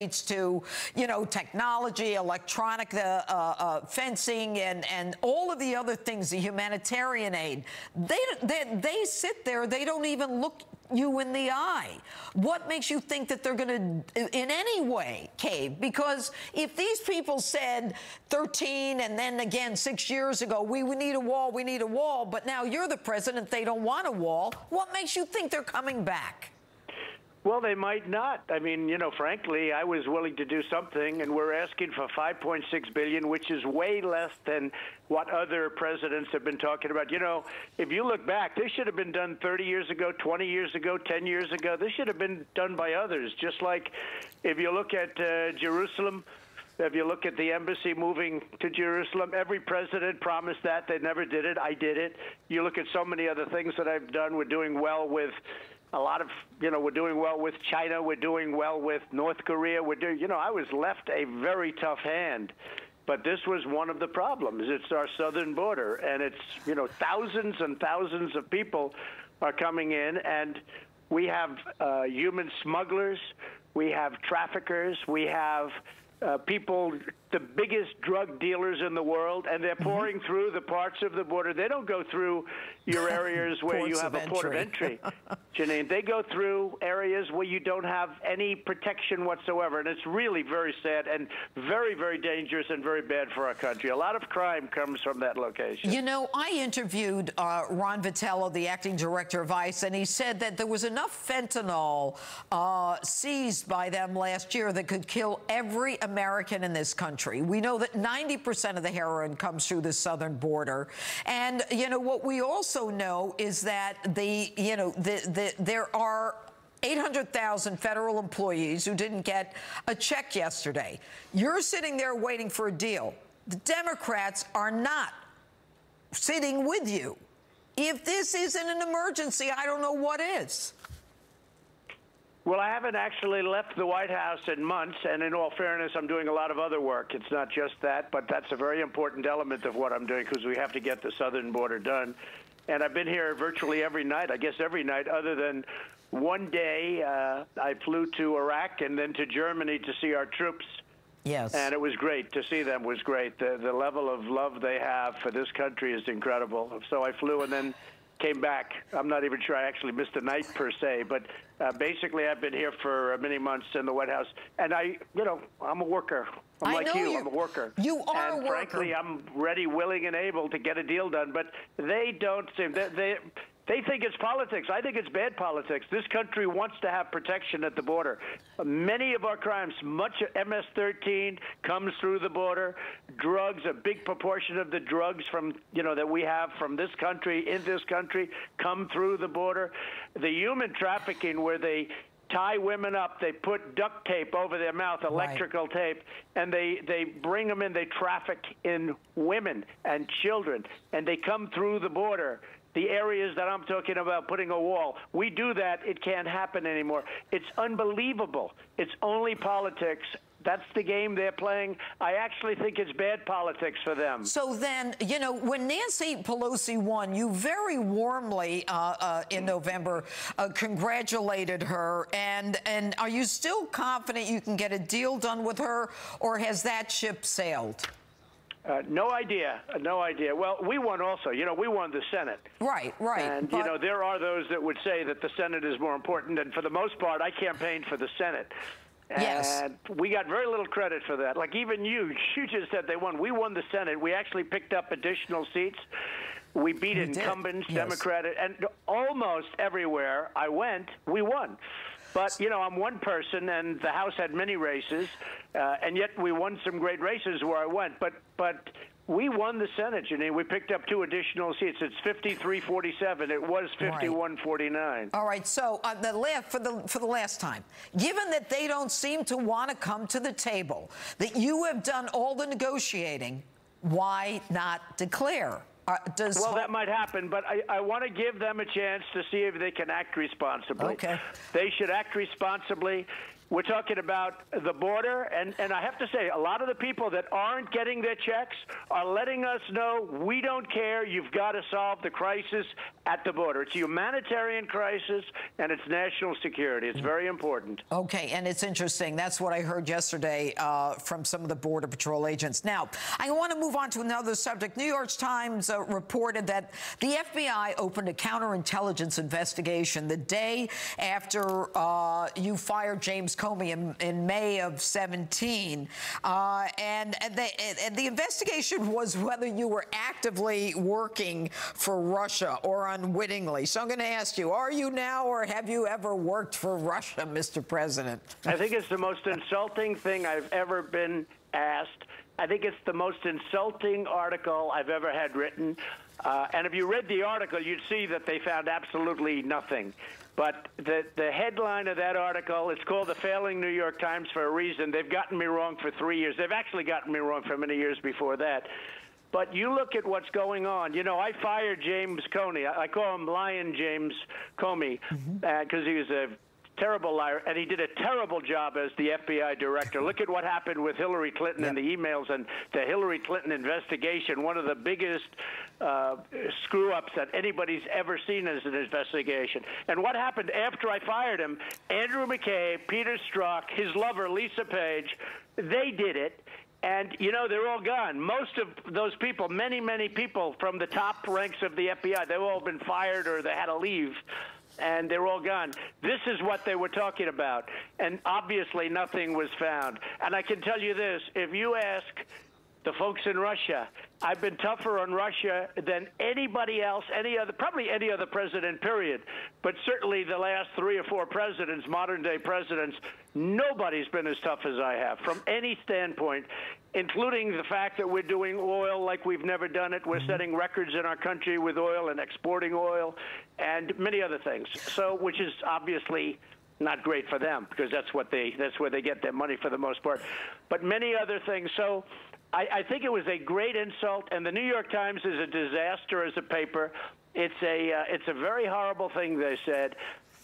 to, technology, electronic fencing, and all of the other things, the humanitarian aid. They sit there, they don't even look you in the eye. What makes you think that they're going to, in any way, cave? Because if these people said 13 and then again 6 years ago, we need a wall, but now you're the president, they don't want a wall, what makes you think they're coming back? Well, they might not. I mean, frankly, I was willing to do something, and we're asking for $5.6 billion, which is way less than what other presidents have been talking about. If you look back, this should have been done 30 years ago, 20 years ago, 10 years ago. This should have been done by others. Just like if you look at Jerusalem, if you look at the embassy moving to Jerusalem, every president promised that. They never did it. I did it. You look at so many other things that I've done. We're doing well with a lot of, we're doing well with China. We're doing well with North Korea. We're doing, I was left a very tough hand. But this was one of the problems. It's our southern border. And it's, thousands and thousands of people are coming in. And we have human smugglers. We have traffickers. We have people, the biggest drug dealers in the world, and they're pouring through the parts of the border. They don't go through your areas where you have a port of entry, Janine. They go through areas where you don't have any protection whatsoever, and it's really very sad and very, very dangerous and very bad for our country. A lot of crime comes from that location. I interviewed Ron Vitello, the acting director of ICE, and he said that there was enough fentanyl seized by them last year that could kill every American in this country. We know that 90% of the heroin comes through the southern border. And, what we also know is that there are 800,000 federal employees who didn't get a check yesterday. You're sitting there waiting for a deal. The Democrats are not sitting with you. If this isn't an emergency, I don't know what is. Well, I haven't actually left the White House in months, and in all fairness, I'm doing a lot of other work. It's not just that, but that's a very important element of what I'm doing because we have to get the southern border done. And I've been here virtually every night, I guess every night, other than one day I flew to Iraq and then to Germany to see our troops. Yes. And it was great. To see them was great. The level of love they have for this country is incredible. So I flew and then came back. I'm not even sure I actually missed a night per se, but basically I've been here for many months in the White House, and I'm a worker. I'm like you. I'm a worker. You are a worker. And frankly, I'm ready, willing, and able to get a deal done, but they don't seem, they think it's politics. I think it's bad politics. This country wants to have protection at the border. Many of our crimes, much MS-13 comes through the border. Drugs, a big proportion of the drugs from, that we have from this country, in this country, come through the border. The human trafficking where they tie women up, they put duct tape over their mouth, electrical tape, and they bring them in, they traffic in women and children, and they come through the border. The areas that I'm talking about, putting a wall, we do that, it can't happen anymore. It's unbelievable. It's only politics. That's the game they're playing. I actually think it's bad politics for them. So then, when Nancy Pelosi won, you very warmly in November congratulated her. And are you still confident you can get a deal done with her, or has that ship sailed? No idea. No idea. Well, we won also. We won the Senate. Right. And, there are those that would say that the Senate is more important. And for the most part, I campaigned for the Senate. Yes. And we got very little credit for that. Like even you just said they won. We won the Senate. We actually picked up additional seats. We beat incumbents, Democratic, and almost everywhere I went, we won. But, I'm one person, and the House had many races, and yet we won some great races where I went. But we won the Senate, Janine. We picked up 2 additional seats. It's 53-47. It was 51-49. All right. So for the last time, given that they don't seem to want to come to the table, that you have done all the negotiating, why not declare? Well, that might happen, but I want to give them a chance to see if they can act responsibly. Okay. They should act responsibly. We're talking about the border, and I have to say, a lot of the people that aren't getting their checks are letting us know we don't care. You've got to solve the crisis at the border. It's a humanitarian crisis, and it's national security. It's very important. Okay, and it's interesting. That's what I heard yesterday from some of the Border Patrol agents. Now, I want to move on to another subject. New York Times reported that the FBI opened a counterintelligence investigation the day after you fired James Comey in May of 17. And the investigation was whether you were actively working for Russia or unwittingly. So I'm going to ask you, are you now or have you ever worked for Russia, Mr. President? I think it's the most insulting thing I've ever been asked. I think it's the most insulting article I've ever had written. And if you read the article, you'd see that they found absolutely nothing. But the headline of that article, it's called The Failing New York Times for a reason. They've gotten me wrong for 3 years. They've actually gotten me wrong for many years before that. But you look at what's going on. You know, I fired James Comey. I call him Lion James Comey because he was a terrible liar, and he did a terrible job as the FBI director. Look at what happened with Hillary Clinton and the emails and the Hillary Clinton investigation, one of the biggest screw-ups that anybody's ever seen as an investigation. And what happened after I fired him, Andrew McCabe, Peter Strzok, his lover, Lisa Page, they did it. And, you know, they're all gone. Most of those people, many, many people from the top ranks of the FBI, they've all been fired or they had to leave. And they're all gone. This is what they were talking about. And obviously nothing was found. And I can tell you this, if you ask the folks in Russia, I've been tougher on Russia than anybody else, probably any other president, period. But certainly the last 3 or 4 presidents, modern-day presidents, nobody's been as tough as I have from any standpoint, including the fact that we're doing oil like we've never done it. We're setting records in our country with oil and exporting oil and many other things. So, which is obviously not great for them because that's where they get their money for the most part. But many other things. So I think it was a great insult, and the New York Times is a disaster as a paper. It's a very horrible thing, they said.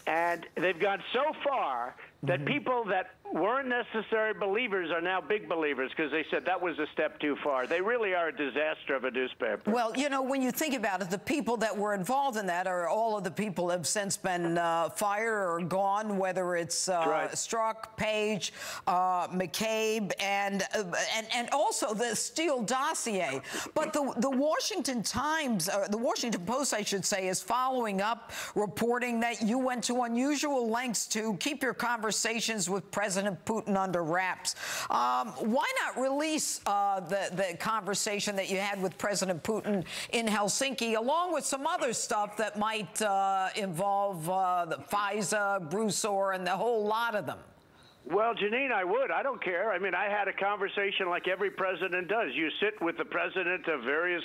And they've gone so far that people that weren't necessary believers are now big believers because they said that was a step too far. They really are a disaster of a newspaper. Well, you know, when you think about it, the people that were involved in that are all of the people have since been fired or gone, whether it's Strzok, Page, McCabe, and also the Steele dossier. But the Washington Times, the Washington Post, I should say, is following up, reporting that you went to unusual lengths to keep your conversations with President Putin under wraps. Why not release the conversation that you had with President Putin in Helsinki, along with some other stuff that might involve the FISA, Broussard, and the whole lot of them? Well, Janine, I would. I don't care. I mean, I had a conversation like every president does. You sit with the president of various